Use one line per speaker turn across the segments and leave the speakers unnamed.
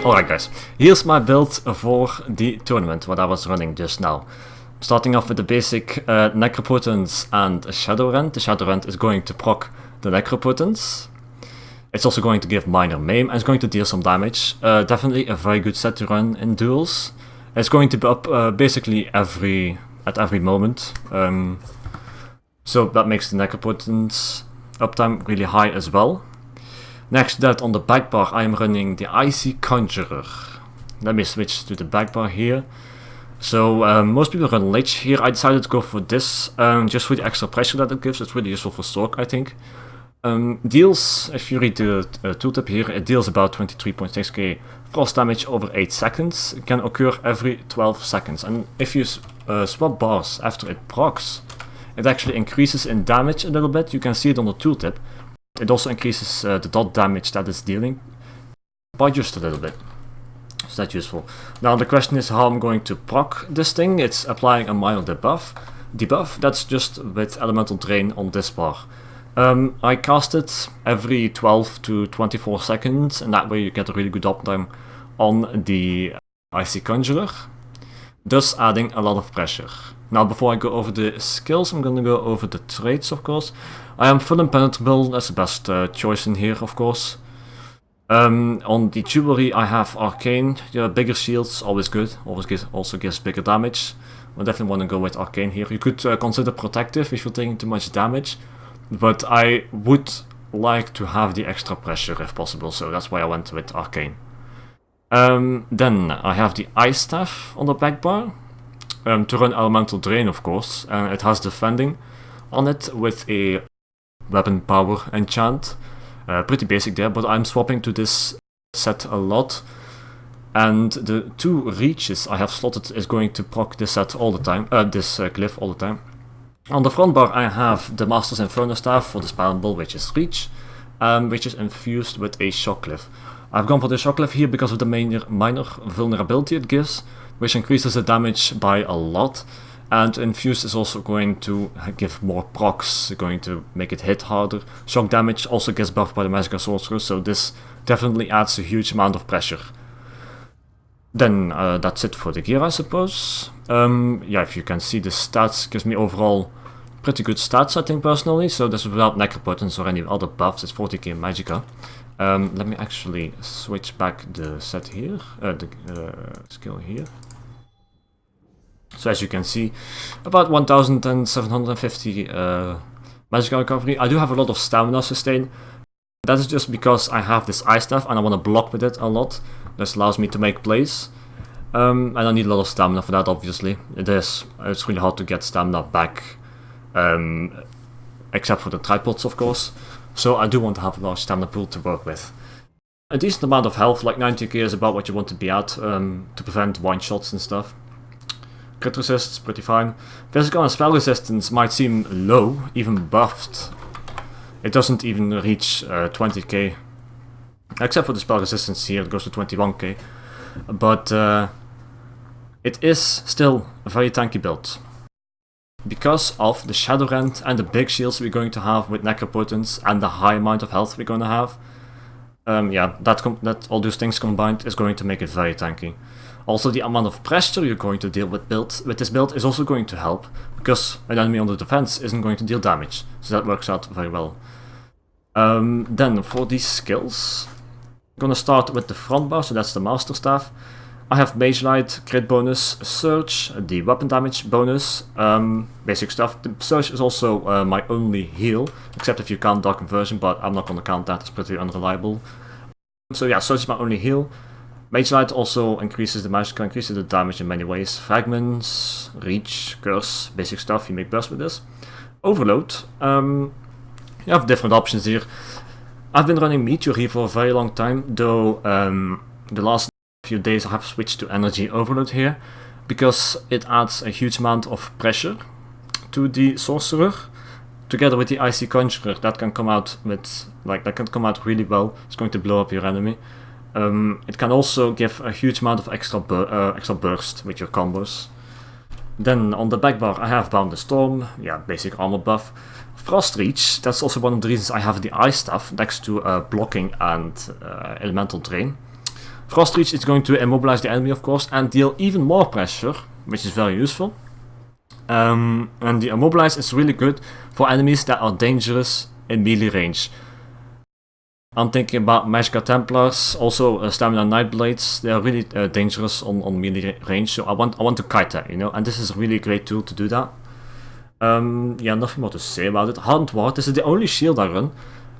Alright guys, here's my build for the tournament, what I was running just now. Starting off with the basic Necropotence and Shadowrend. The Shadowrend is going to proc the Necropotence. It's also going to give minor maim and it's going to deal some damage. Definitely a very good set to run in duels. It's going to be up basically at every moment. So that makes the Necropotence uptime really high as well. Next to that, on the back bar, I am running the Icy Conjurer. Let me switch to the back bar here. So most people run Lich here. I decided to go for this just for the extra pressure that it gives. It's really useful for Stork, I think. Deals, if you read the tooltip here, it deals about 23.6k frost damage over 8 seconds. It can occur every 12 seconds. And if you swap bars after it procs, it actually increases in damage a little bit. You can see it on the tooltip. It also increases the dot damage that it's dealing by just a little bit. So that's useful. Now the question is how I'm going to proc this thing. It's applying a mild debuff. That's just with Elemental Drain on this bar. I cast it every 12 to 24 seconds, and that way you get a really good uptime on the Icy Conjurer, thus adding a lot of pressure. Now before I go over the skills, I'm going to go over the traits, of course. I am full impenetrable, that's the best choice in here, of course. On the jewelry I have Arcane. Bigger shields, always good, also gives bigger damage. I definitely want to go with Arcane here. You could consider Protective if you're taking too much damage, but I would like to have the extra pressure if possible, so that's why I went with Arcane. Then I have the Ice Staff on the back bar. To run Elemental Drain, of course, it has Defending on it with a Weapon Power enchant. Pretty basic there, but I'm swapping to this set a lot. And the 2 reaches I have slotted is going to proc this set all the time, this glyph all the time. On the front bar I have the Master's Inferno Staff for the Spellable, which is Reach, which is infused with a Shock Glyph. I've gone for the Shock Glyph here because of the minor vulnerability it gives, which increases the damage by a lot. And Infuse is also going to give more procs, going to make it hit harder. Shock damage also gets buffed by the Magicka Sorcerer, so this definitely adds a huge amount of pressure. Then that's it for the gear, I suppose. Yeah, if you can see, the stats gives me overall pretty good stats, I think, personally. So this is without Necropotence or any other buffs. It's 40k Magicka. Let me actually switch back the set here, the skill here. So as you can see, about 1750 Magicka recovery. I do have a lot of stamina sustain. That is just because I have this Ice Staff and I want to block with it a lot. This allows me to make plays. And I need a lot of stamina for that, obviously. It's really hard to get stamina back, except for the tripods, of course. So I do want to have a large stamina pool to work with. A decent amount of health, like 90k is about what you want to be at, to prevent one-shots and stuff. Crit resist is pretty fine. Physical and spell resistance might seem low, even buffed. It doesn't even reach 20k. Except for the spell resistance here, it goes to 21k. But it is still a very tanky build. Because of the Shadowrend and the big shields we're going to have with Necropotence and the high amount of health we're going to have. Yeah, that all those things combined is going to make it very tanky. Also, the amount of pressure you're going to deal with this build is also going to help, because an enemy on the defense isn't going to deal damage, so that works out very well. Then for these skills, I'm going to start with the front bar, so that's the Master Staff. I have Mage Light, Crit bonus, Surge, the weapon damage bonus, basic stuff. The Surge is also my only heal, except if you count Dark Conversion, but I'm not going to count that, it's pretty unreliable. So yeah, Surge is my only heal. Mage Light also increases the magic, increases the damage in many ways. Fragments, Reach, Curse, basic stuff, you make burst with this. Overload, you have different options here. I've been running Meteor here for a very long time, though the last few days I have switched to Energy Overload here, because it adds a huge amount of pressure to the Sorcerer. Together with the Icy Conjurer, that can come out really well. It's going to blow up your enemy. It can also give a huge amount of extra burst with your combos. Then on the back bar I have Boundless Storm, yeah, basic armor buff. Frost Reach, that's also one of the reasons I have the Ice Staff next to blocking and Elemental Drain. Frost Reach is going to immobilize the enemy, of course, and deal even more pressure, which is very useful. And the immobilize is really good for enemies that are dangerous in melee range. I'm thinking about Magicka Templars, also Stamina Nightblades. They are really dangerous on melee range, so I want to kite that, you know, and this is a really great tool to do that. Yeah, nothing more to say about it. Hardened Ward, this is the only shield I run.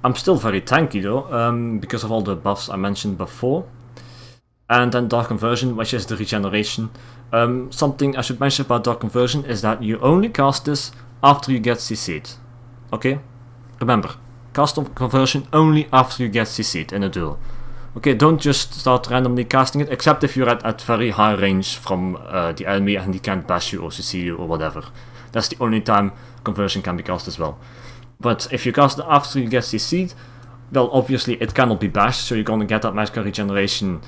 I'm still very tanky though, because of all the buffs I mentioned before. And then Dark Conversion, which is the regeneration. Something I should mention about Dark Conversion is that you only cast this after you get CC'd. Okay? Remember, cast Conversion only after you get CC'd in a duel. Okay, don't just start randomly casting it, except if you're at very high range from the enemy and he can't bash you or CC you or whatever. That's the only time Conversion can be cast as well. But if you cast it after you get CC'd, well, obviously it cannot be bashed, so you're gonna get that Magicka regeneration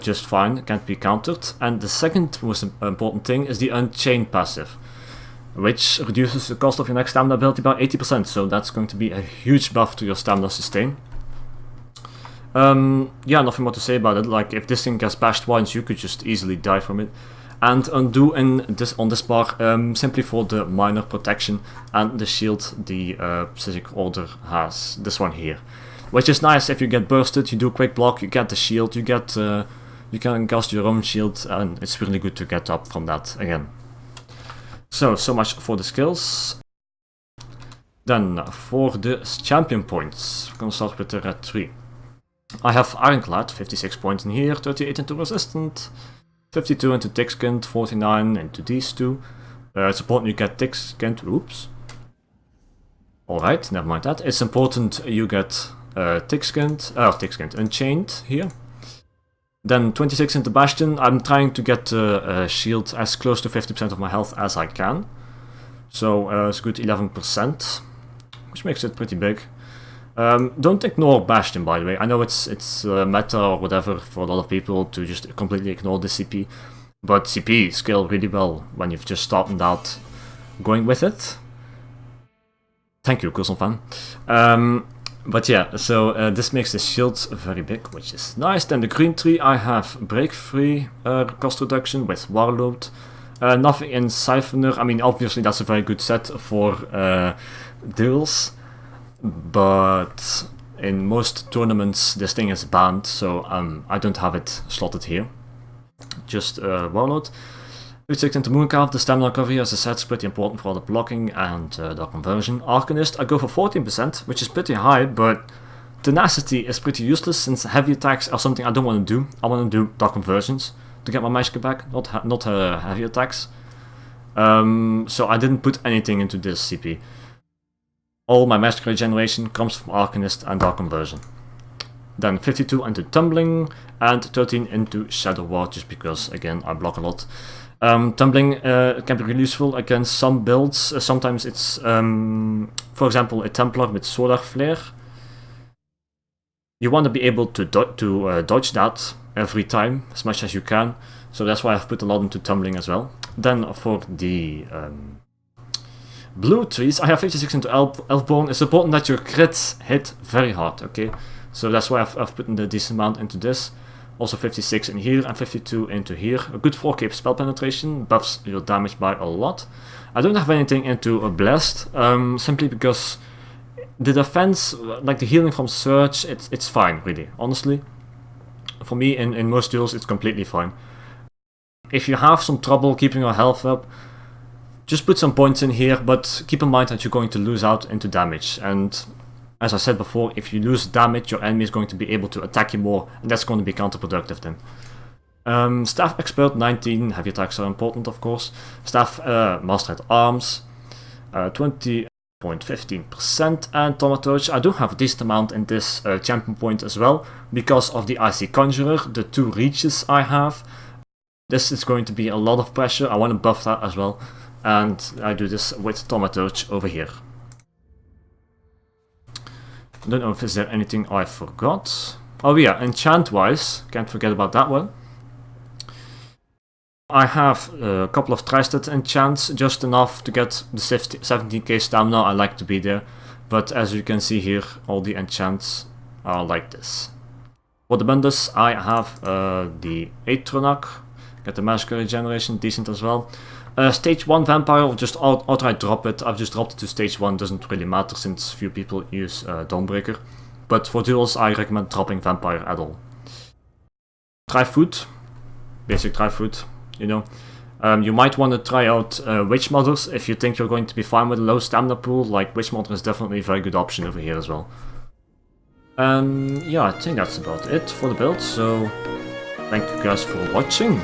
just fine, it can't be countered. And the second most important thing is the Unchained passive, which reduces the cost of your next stamina ability by 80%, so that's going to be a huge buff to your stamina sustain. Yeah, nothing more to say about it. Like, if this thing gets bashed once, you could just easily die from it. And undo on this bar, simply for the minor protection and the shield the Psijic Order has, this one here. Which is nice. If you get bursted, you do a quick block, you get the shield, you can cast your own shield, and it's really good to get up from that again. So much for the skills. Then for the champion points, we're gonna start with the red 3. I have Ironclad, 56 points in here, 38 into resistant, 52 into thick-skinned, 49 into these two. It's important you get thick-skinned, oops. Alright, never mind that. It's important you get thick-skinned, Unchained here. Then 26 into Bastion. I'm trying to get the shield as close to 50% of my health as I can. So it's a good 11%, which makes it pretty big. Don't ignore Bastion, by the way. I know it's meta or whatever for a lot of people to just completely ignore the CP, but CP scale really well when you've just started out going with it. Thank you, Coulson fan. But yeah, so this makes the shield very big, which is nice. Then the green tree, I have break free cost reduction with Warlord. Nothing in Siphoner. I mean, obviously that's a very good set for duels, but in most tournaments this thing is banned, so I don't have it slotted here. Just Warlord. We take into Mooncalf, the stamina recovery as I said is pretty important for all the blocking and the conversion. Arcanist, I go for 14%, which is pretty high, but Tenacity is pretty useless since heavy attacks are something I don't want to do. I want to do dark conversions to get my Magicka back, not heavy attacks. So I didn't put anything into this CP. All my Magicka regeneration comes from Arcanist and dark conversion. Then 52 into Tumbling and 13 into Shadow Ward, just because again I block a lot. Tumbling can be really useful against some builds. Sometimes it's, for example, a Templar with Solar Flare. You want to be able to dodge that every time as much as you can, so that's why I've put a lot into Tumbling as well. Then for the blue trees, I have 56 into Elfbone. It's important that your crits hit very hard, okay? So that's why I've put in the decent amount into this. Also 56 in here and 52 into here. A good 4k spell penetration, buffs your damage by a lot. I don't have anything into a Blast, simply because the defense, like the healing from Surge, it's fine, really, honestly. For me, in most duels, it's completely fine. If you have some trouble keeping your health up, just put some points in here, but keep in mind that you're going to lose out into damage. And as I said before, if you lose damage, your enemy is going to be able to attack you more, and that's going to be counterproductive then. Staff Expert 19, heavy attacks are important, of course. Staff Master at Arms 20.15%, and Thaumaturge. I do have a decent amount in this champion point as well, because of the Icy Conjurer, the 2 reaches I have. This is going to be a lot of pressure, I want to buff that as well, and I do this with Thaumaturge over here. I don't know if is there anything I forgot. Oh yeah, enchant wise, can't forget about that one. I have a couple of Tri-Stat enchants, just enough to get the 17k stamina. I like to be there, but as you can see here, all the enchants are like this. For the bundles, I have the 8 Tronak, get the Magicka regeneration, decent as well. Stage 1 Vampire, I'll just outright drop it. I've just dropped it to stage 1, doesn't really matter since few people use Dawnbreaker. But for duels, I recommend dropping Vampire at all. Try food, basic try food, you know. You might want to try out Witch Mothers if you think you're going to be fine with a low stamina pool. Like, Witch Mother is definitely a very good option over here as well. Yeah, I think that's about it for the build, so thank you guys for watching.